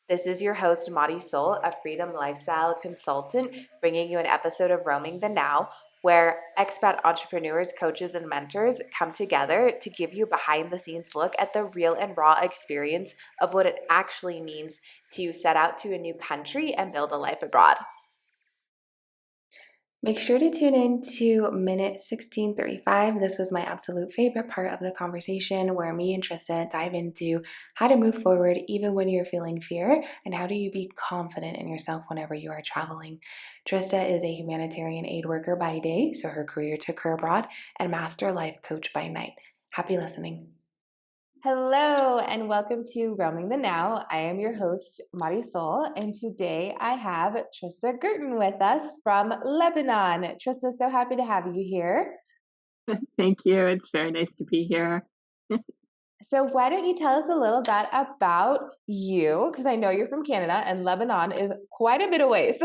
This is your host, Marisol, a freedom lifestyle consultant, bringing you an episode of Roaming the Now, where expat entrepreneurs, coaches, and mentors come together to give you a behind the scenes look at the real and raw experience of what it actually means to set out to a new country and build a life abroad. Make sure to tune in to minute 1635. This was my absolute favorite part of the conversation where me and Trista dive into how to move forward even when you're feeling fear and how do you be confident in yourself whenever you are traveling. Trista is a humanitarian aid worker by day, so her career took her abroad, and master life coach by night. Happy listening. Hello and welcome to Roaming the Now. I am your host, Marisol, and today I have Trista Guertin with us from Lebanon. Trista, so happy to have you here. Thank you. It's very nice to be here. So why don't you tell us a little bit about you, because I know you're from Canada and Lebanon is quite a bit of ways.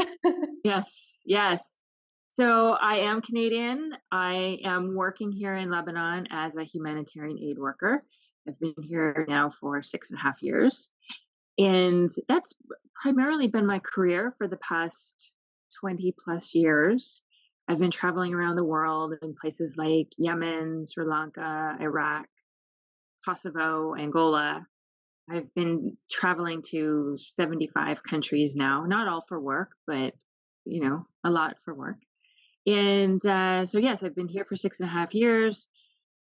Yes. So I am Canadian. I am working here in Lebanon as a humanitarian aid worker. I've been here now for 6.5 years. And that's primarily been my career for the past 20 plus years. I've been traveling around the world in places like Yemen, Sri Lanka, Iraq, Kosovo, Angola. I've been traveling to 75 countries now, not all for work, but a lot for work. And so, yes, I've been here for 6.5 years.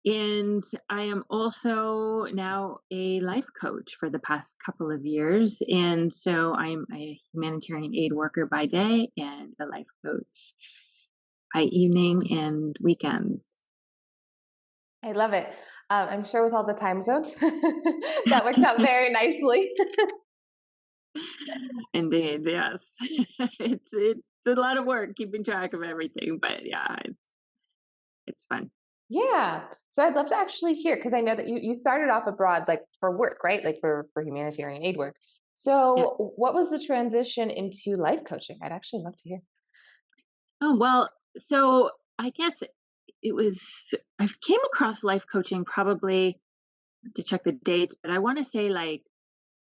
And I am also now a life coach for the past couple of years. And so I'm a humanitarian aid worker by day and a life coach by evening and weekends. I love it. I'm sure with all the time zones, that works out very nicely. Indeed, yes. It's a lot of work keeping track of everything, but yeah, it's fun. Yeah. So I'd love to actually hear, because I know that you started off abroad like for work, right? Like for humanitarian aid work. Yeah. So what was the transition into life coaching? I'd actually love to hear. Oh, well, so I guess it was I came across life coaching probably to check the dates, but I want to say like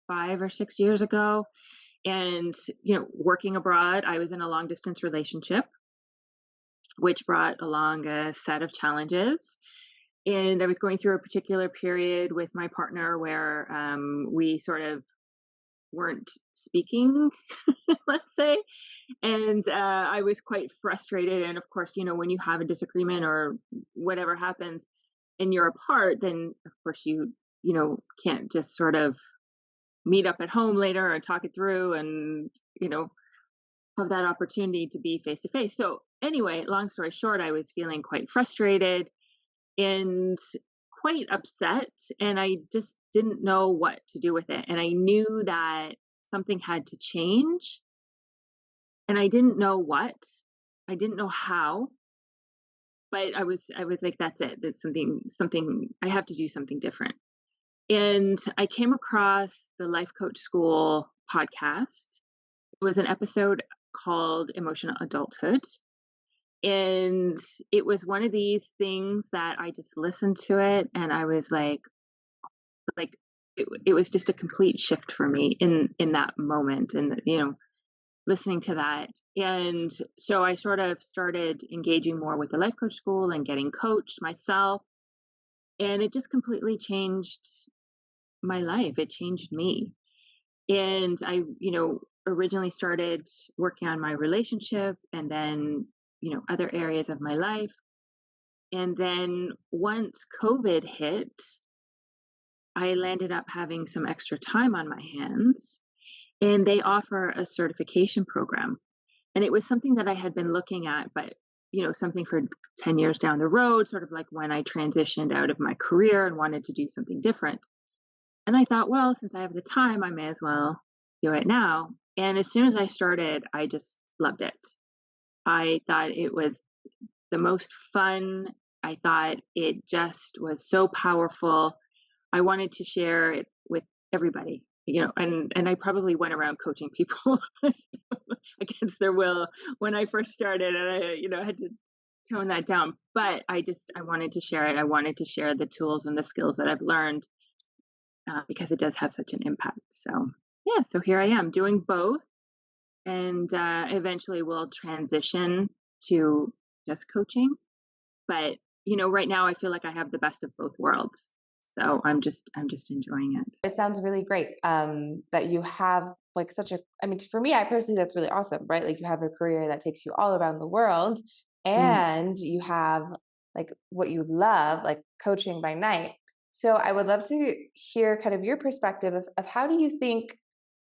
5 or 6 years ago. And working abroad, I was in a long distance relationship, which brought along a set of challenges. And I was going through a particular period with my partner where we sort of weren't speaking, let's say. And I was quite frustrated. And of course, when you have a disagreement or whatever happens and you're apart, then of course can't just sort of meet up at home later and talk it through and, have that opportunity to be face to face. So anyway, long story short, I was feeling quite frustrated and quite upset, and I just didn't know what to do with it. And I knew that something had to change, and I didn't know what. I didn't know how, but I was like, that's it. There's something I have to do something different. And I came across the Life Coach School podcast. It was an episode called Emotional Adulthood. And it was one of these things that I just listened to it and I was like it was just a complete shift for me in that moment and listening to that. And so I sort of started engaging more with the life coach school and getting coached myself. And it just completely changed my life. It changed me. And I, originally started working on my relationship and then, other areas of my life. And then once COVID hit, I landed up having some extra time on my hands and they offer a certification program. And it was something that I had been looking at, but something for 10 years down the road, sort of like when I transitioned out of my career and wanted to do something different. And I thought, well, since I have the time, I may as well do it now. And as soon as I started, I just loved it. I thought it was the most fun. I thought it just was so powerful. I wanted to share it with everybody, and I probably went around coaching people against their will when I first started, and I had to tone that down. But I wanted to share it. I wanted to share the tools and the skills that I've learned because it does have such an impact. So yeah, so here I am doing both, and eventually we'll transition to just coaching. But right now I feel like I have the best of both worlds. So I'm just enjoying it. It sounds really great, that you have, like, such a I mean, for me, I personally that's really awesome, right? Like, you have a career that takes you all around the world, Mm, and you have, like, what you love, like, coaching by night. So, I would love to hear kind of your perspective of how do you think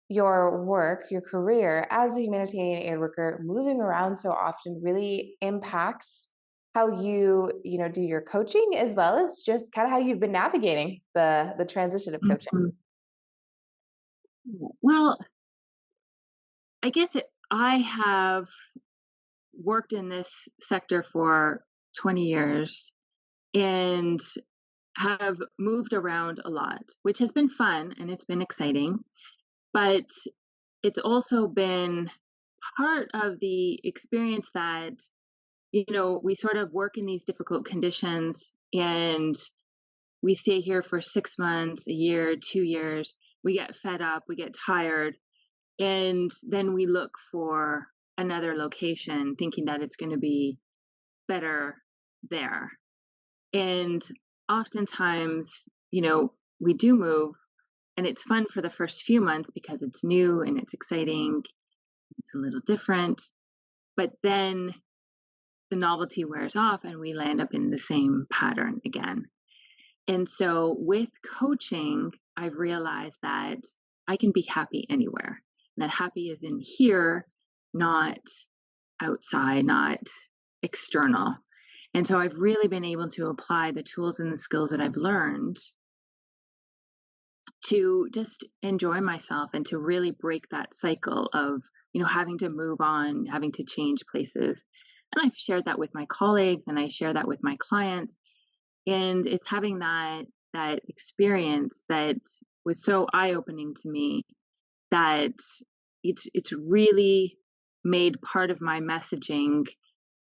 your work, your career as a humanitarian aid worker, moving around so often really impacts how you do your coaching as well as just kind of how you've been navigating the transition of coaching. mhm. Well, I guess I have worked in this sector for 20 years and have moved around a lot, which has been fun and it's been exciting. But it's also been part of the experience that, we sort of work in these difficult conditions and we stay here for 6 months, a year, 2 years. We get fed up, we get tired, and then we look for another location thinking that it's going to be better there. And oftentimes, we do move and it's fun for the first few months because it's new and it's exciting, it's a little different. But then the novelty wears off and we land up in the same pattern again. And so with coaching, I've realized that I can be happy anywhere. And that happy is in here, not outside, not external. And so I've really been able to apply the tools and the skills that I've learned to just enjoy myself and to really break that cycle of, having to move on, having to change places. And I've shared that with my colleagues and I share that with my clients. And it's having that experience that was so eye-opening to me that it's really made part of my messaging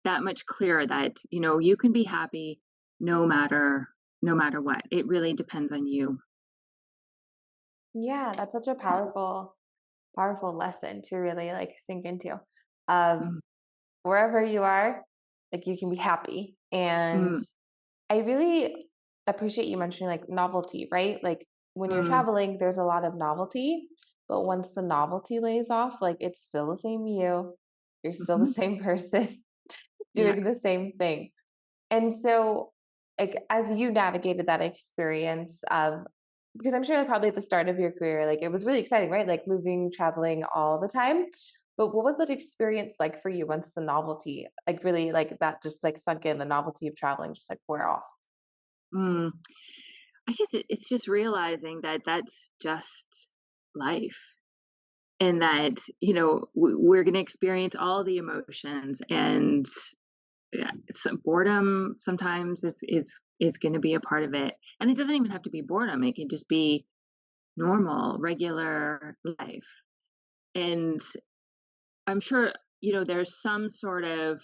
that much clearer that, you can be happy no matter what. It really depends on you. Yeah, that's such a powerful lesson to really like sink into. Of Mm, wherever you are, like you can be happy. And mm, I really appreciate you mentioning like novelty, right? Like when you're mm, traveling, there's a lot of novelty, but once the novelty lays off, like it's still the same you. You're still the mhm. same person Yeah. doing the same thing. And so, like, as you navigated that experience of, because I'm sure probably at the start of your career, like it was really exciting, right? Like moving, traveling all the time. But what was that experience like for you once the novelty, like really like that just like sunk in, the novelty of traveling just like wore off? Mm. I guess it's just realizing that that's just life and that, we're going to experience all the emotions and yeah, boredom sometimes is going to be a part of it. And it doesn't even have to be boredom. It can just be normal, regular life. And I'm sure, there's some sort of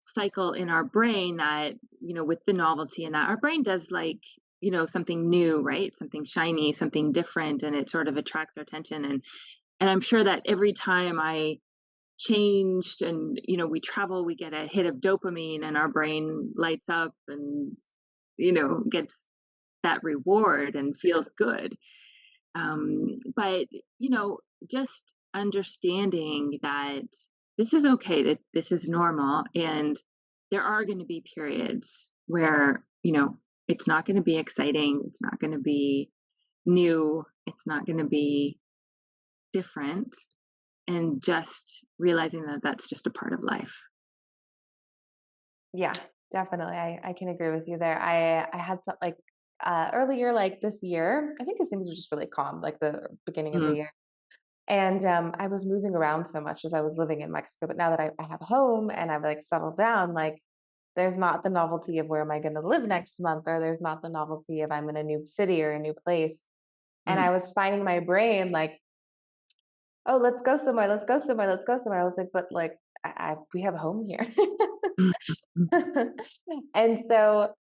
cycle in our brain that, with the novelty and that our brain does like, something new, right? Something shiny, something different, and it sort of attracts our attention. And I'm sure that every time I changed and, we travel, we get a hit of dopamine and our brain lights up and, gets that reward and feels good. But, just understanding that this is okay, that this is normal. And there are going to be periods where, it's not going to be exciting. It's not going to be new. It's not going to be different. And just realizing that that's just a part of life. Yeah, definitely. I can agree with you there. I had some like earlier like this year, I think because things were just really calm, like the beginning of the Mm, year. And I was moving around so much as I was living in Mexico. But now that I have a home and I've like settled down, like there's not the novelty of where am I going to live next month, or there's not the novelty of I'm in a new city or a new place. And mm, I was finding my brain like, oh, let's go somewhere, let's go somewhere, let's go somewhere. I was like, but like, we have a home here. mm, mm, And so,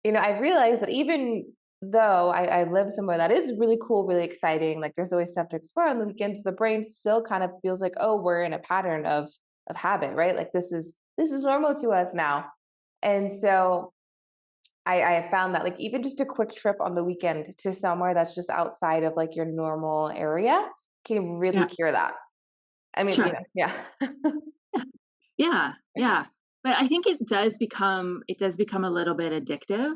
I realized that even though I live somewhere that is really cool, really exciting, like there's always stuff to explore on the weekends, the brain still kind of feels like, oh, we're in a pattern of habit, right? Like this is normal to us now. And so I have found that like even just a quick trip on the weekend to somewhere that's just outside of like your normal area can really Yeah, cure that. I mean, sure. yeah. Yeah. Yeah, yeah. But I think it does become a little bit addictive,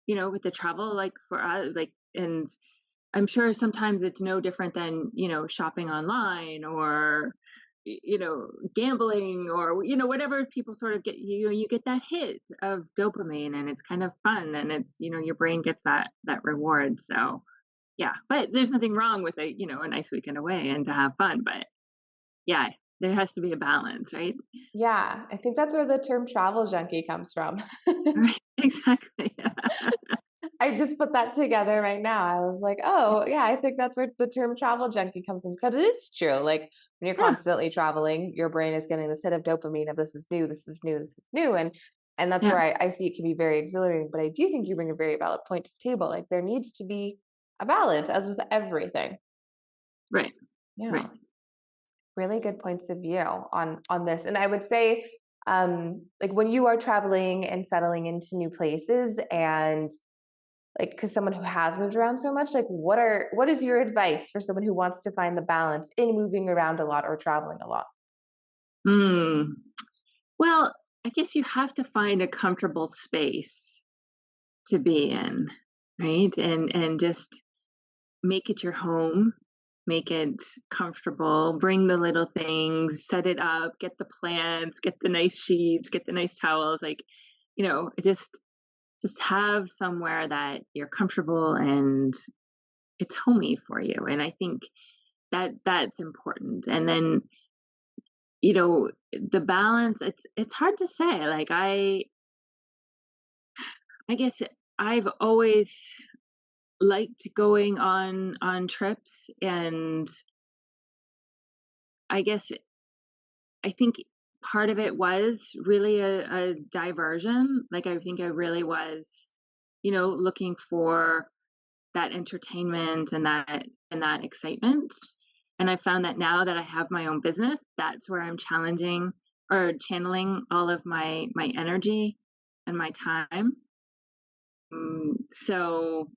with the travel, like, for us, like, and I'm sure sometimes it's no different than, shopping online or, gambling or, whatever people sort of get, you get that hit of dopamine and it's kind of fun and it's, your brain gets that reward. So, yeah, but there's nothing wrong with a nice weekend away and to have fun, but yeah, there has to be a balance, right? Yeah, I think that's where the term travel junkie comes from. Right, exactly. I just put that together right now. I was like, "Oh, yeah, I think that's where the term travel junkie comes from." Because it is true. Like, when you're Yeah, constantly traveling, your brain is getting this hit of dopamine of this is new, this is new, this is new, and that's yeah, where I see it can be very exhilarating, but I do think you bring a very valid point to the table. Like, there needs to be a balance as with everything. right, right. Yeah, really good points of view on this, and I would say, like, when you are traveling and settling into new places and like because someone who has moved around so much, like what is your advice for someone who wants to find the balance in moving around a lot or traveling a lot? Mm. Well, I guess you have to find a comfortable space to be in, right? And just make it your home, make it comfortable, bring the little things, set it up, get the plants, get the nice sheets, get the nice towels, like, just have somewhere that you're comfortable and it's homey for you. And I think that's important. And then, the balance, it's hard to say. Like, I guess I've always liked going on trips, and I guess I think part of it was really a diversion. Like, I think I really was, looking for that entertainment and that excitement. And I found that now that I have my own business, that's where I'm challenging or channeling all of my energy and my time. So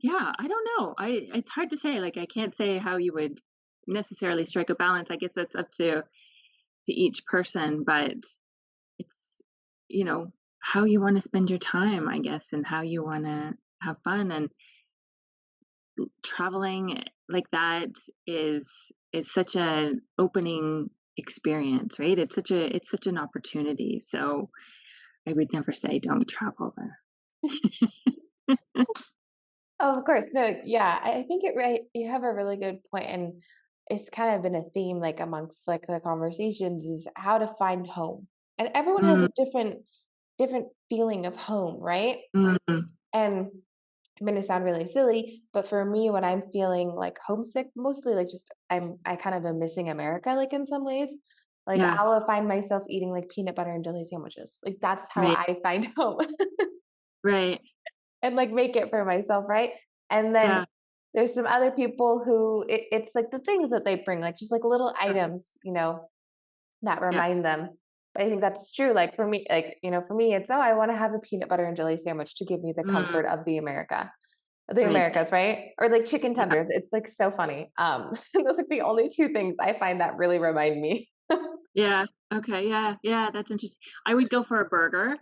yeah, I don't know. It's hard to say. Like, I can't say how you would necessarily strike a balance. I guess that's up to each person, but it's you know how you want to spend your time, I guess, and how you want to have fun. And traveling like that is such an opening experience, right? It's such an opportunity. So I would never say don't travel there. Oh, of course. No, yeah, I think it right. You have a really good point, and it's kind of been a theme like amongst like the conversations is how to find home. And everyone has Mm, a different feeling of home, right? mm, And I'm gonna sound really silly, but for me, when I'm feeling like homesick, mostly like just I kind of am missing America, like in some ways. Like yeah, I'll find myself eating like peanut butter and jelly sandwiches. Like that's how right, I find home right, and like make it for myself, right? And then yeah, there's some other people who it's like the things that they bring, like just like little sure, items, that yeah, remind them. But I think that's true. Like for me, for me, it's oh, I want to have a peanut butter and jelly sandwich to give me the mm, comfort of the right, Americas, right? Or like chicken yeah, tenders. It's like so funny. Those are the only two things I find that really remind me. yeah, okay, yeah, yeah, that's interesting. I would go for a burger, a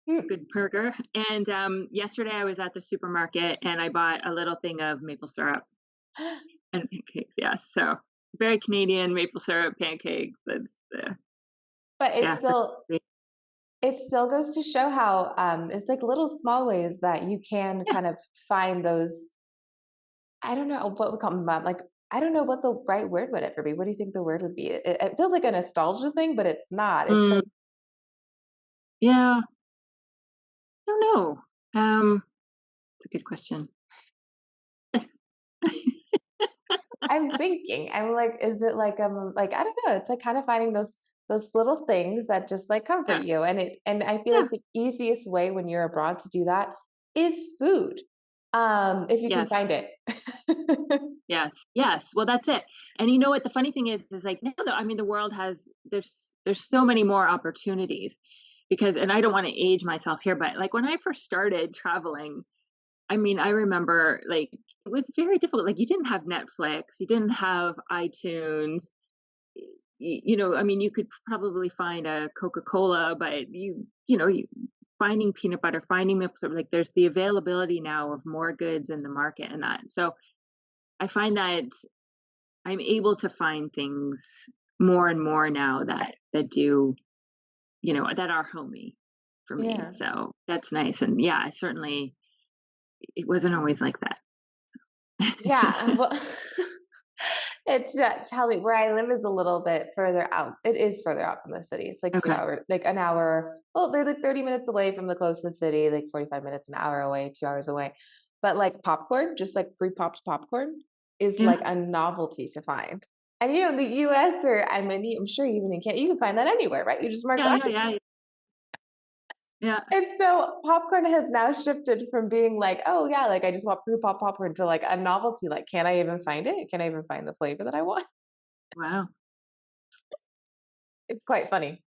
Mm. good burger. And yesterday I was at the supermarket and I bought a little thing of maple syrup and pancakes. Yes, so very Canadian maple syrup pancakes. That's But yeah, that's great. it still goes to show how it's like little small ways that you can Yeah. kind of find those. I don't know what we call them, like I don't know what the right word would ever be. What do you think the word would be? It feels like a nostalgia thing, but it's not. It's Mm, like yeah, I don't know. It's a good question. I'm thinking. I'm like, is it like I don't know. It's like kind of finding those little things that just like comfort Yeah, you. And I feel yeah, like the easiest way when you're abroad to do that is food. If you can Yes. find it. Yes, yes. Well, that's it. And you know what the funny thing is like now that I mean the world has there's so many more opportunities because and I don't want to age myself here, but like when I first started traveling, I mean, I remember like it was very difficult. Like you didn't have Netflix, you didn't have iTunes. You know, I mean, you could probably find a Coca-Cola, but finding peanut butter, finding milk, sort of like there's the availability now of more goods in the market and that. So I find that I'm able to find things more and more now that do, that are homey for me. Yeah. So that's nice. And yeah, I certainly it wasn't always like that. Yeah, So. well, it's, Cali where I live is a little bit further out. It is further out from the city. It's like 2 Okay. hours, like an hour. Well, there's like 30 minutes away from the closest city, like 45 minutes, an hour away, 2 hours away. But like popcorn, just like pre-popped popcorn is Yeah. like a novelty to find. And in the US or I mean, I'm sure even in Canada, you can find that anywhere, right? You just mark the Yeah, yeah, ice. yeah. Yeah. And so popcorn has now shifted from being like, "Oh, yeah, like, I just want pre-pop popcorn," to, like, a novelty, like, "Can I even find it? Can I even find the flavor that I want?" Wow. It's quite funny.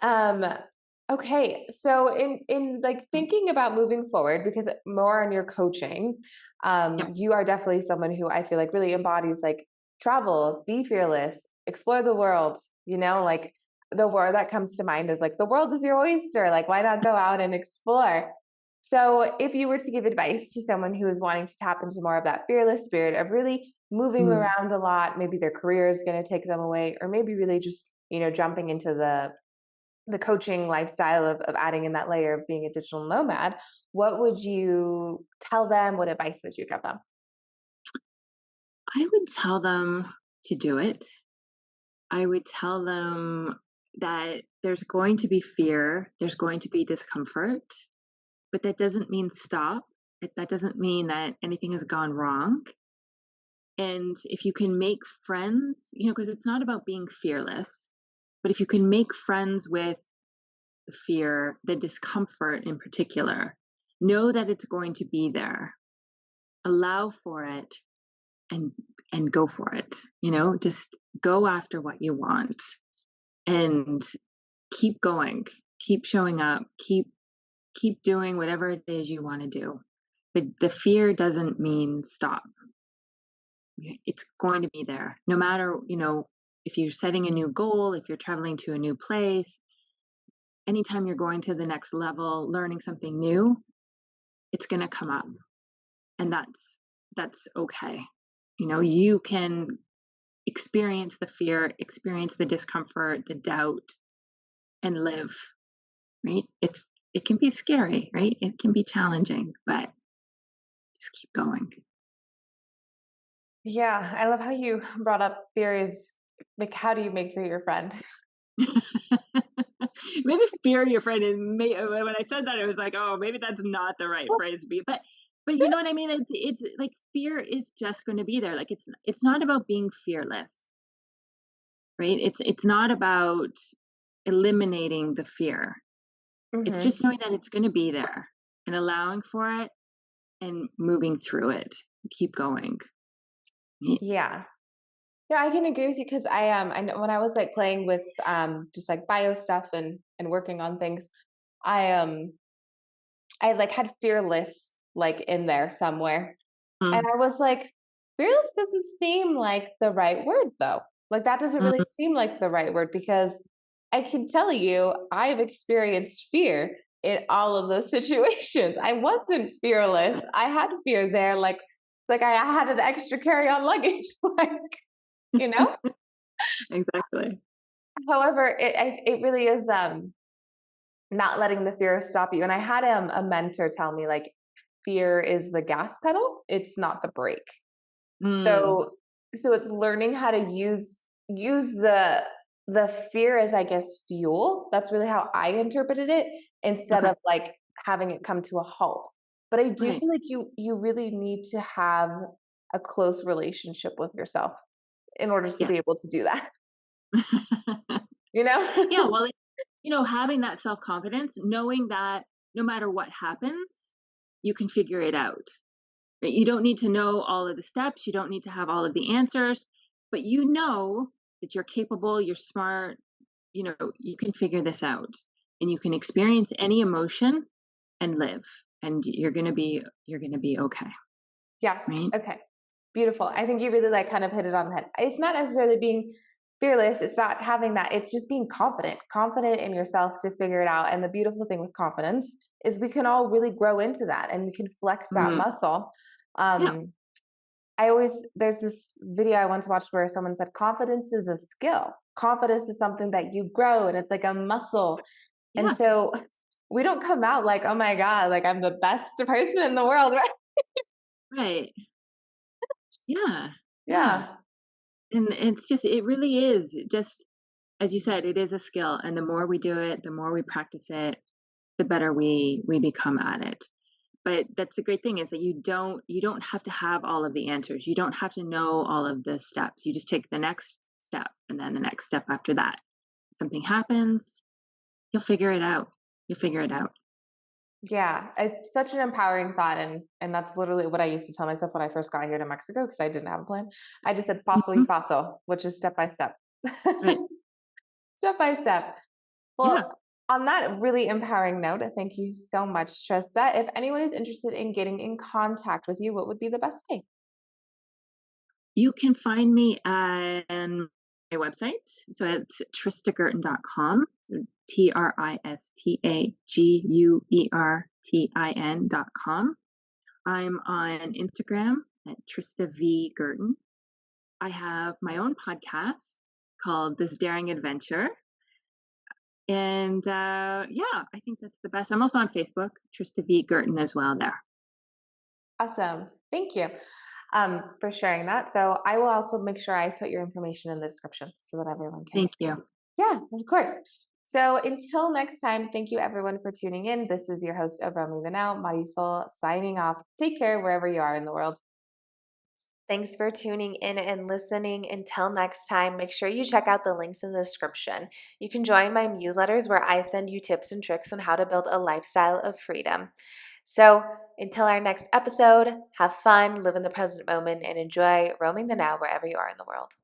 Um, okay, so like, thinking about moving forward, because more on your coaching, Yep. you are definitely someone who I feel like really embodies, like, travel, be fearless, explore the world, like, the word that comes to mind is, like, "The world is your oyster," like, why not go out and explore? So, if you were to give advice to someone who is wanting to tap into more of that fearless spirit of really moving Mm. around a lot, maybe their career is gonna take them away, or maybe really just, jumping into the coaching lifestyle of adding in that layer of being a digital nomad, what would you tell them? What advice would you give them? I would tell them to do it. I would tell them that there's going to be fear, there's going to be discomfort, but that doesn't mean stop. That doesn't mean that anything has gone wrong. And if you can make friends, because it's not about being fearless, but if you can make friends with the fear, the discomfort in particular, know that it's going to be there. Allow for it and go for it. Just go after what you want and keep going. Keep showing up. Keep doing whatever it is you want to do. But the fear doesn't mean stop. It's going to be there. No matter, if you're setting a new goal, if you're traveling to a new place, anytime you're going to the next level, learning something new, it's going to come up. And that's okay. You can experience the fear, experience the discomfort, the doubt, and live, right? It can be scary, right? It can be challenging, but just keep going. Yeah, I love how you brought up fear is like, how do you make fear your friend? Maybe fear your friend is when I said that it was like, oh, maybe that's not the right phrase to be. But you know what I mean? It's like fear is just going to be there. Like it's not about being fearless, right? It's not about eliminating the fear. It's Hmm. just knowing that it's going to be there and allowing for it and moving through it. Keep going. Right? Yeah. Yeah, I can agree with you because I know when I was like playing with just like bio stuff and working on things, I I like had fearless like in there somewhere. And Mm, I was like, fearless doesn't seem like the right word though. Like that doesn't really mm, seem like the right word because I can tell you I've experienced fear in all of those situations. I wasn't fearless. I had fear there like I had an extra carry-on luggage like, you know? exactly. However, it really is not letting the fear stop you. And I had a mentor tell me like fear is the gas pedal, it's not the brake. Mm, So it's learning how to use the fear as, I guess, fuel. That's really how I interpreted it, instead okay. of, like, having it come to a halt. But I do Right. feel like you really need to have a close relationship with yourself in order to Yeah. be able to do that, you know? Yeah. Well, having that self confidence, knowing that no matter what happens, you can figure it out. Right? You don't need to know all of the steps, you don't need to have all of the answers, but you know that you're capable, you're smart, you can figure this out and you can experience any emotion and live, and you're going to be okay, Yes. right? Okay. Beautiful. I think you really like kind of hit it on the head. It's not necessarily being fearless. It's not having that. It's just being confident in yourself to figure it out. And the beautiful thing with confidence is we can all really grow into that and we can flex that Mhm. muscle. Yeah. Um, there's this video I once watched where someone said confidence is a skill. Confidence is something that you grow and it's like a muscle. And Yeah. so we don't come out like, oh my God, like I'm the best person in the world, right? Right. Yeah. Yeah. Yeah. And it really is just, as you said, it is a skill. And the more we do it, the more we practice it, the better we become at it. But that's the great thing is that you don't have to have all of the answers. You don't have to know all of the steps. You just take the next step and then the next step after that. Something happens, you'll figure it out. You'll figure it out. Yeah, it's such an empowering thought, and that's literally what I used to tell myself when I first got here to Mexico because I didn't have a plan. I just said paso y Mhm. paso, which is step by step. Right. Step by step. Yeah. Well, on that really empowering note, thank you so much, Trista. If anyone is interested in getting in contact with you, what would be the best way? You can find me on my website. So it's tristaguertin.com. So tristaguertin.com. I'm on Instagram at Trista V Guertin. I have my own podcast called This Daring Adventure. And yeah, I think that's the best. I'm also on Facebook, Trista V Guertin as well there. Awesome. Thank you for sharing that. So I will also make sure I put your information in the description so that everyone can Thank find you. you. Yeah, of course. So until next time, thank you everyone for tuning in. This is your host of Roaming the Now, Marisol, signing off. Take care wherever you are in the world. Thanks for tuning in and listening. Until next time, make sure you check out the links in the description. You can join my newsletters where I send you tips and tricks on how to build a lifestyle of freedom. So, until our next episode, have fun, live in the present moment, and enjoy roaming the now wherever you are in the world.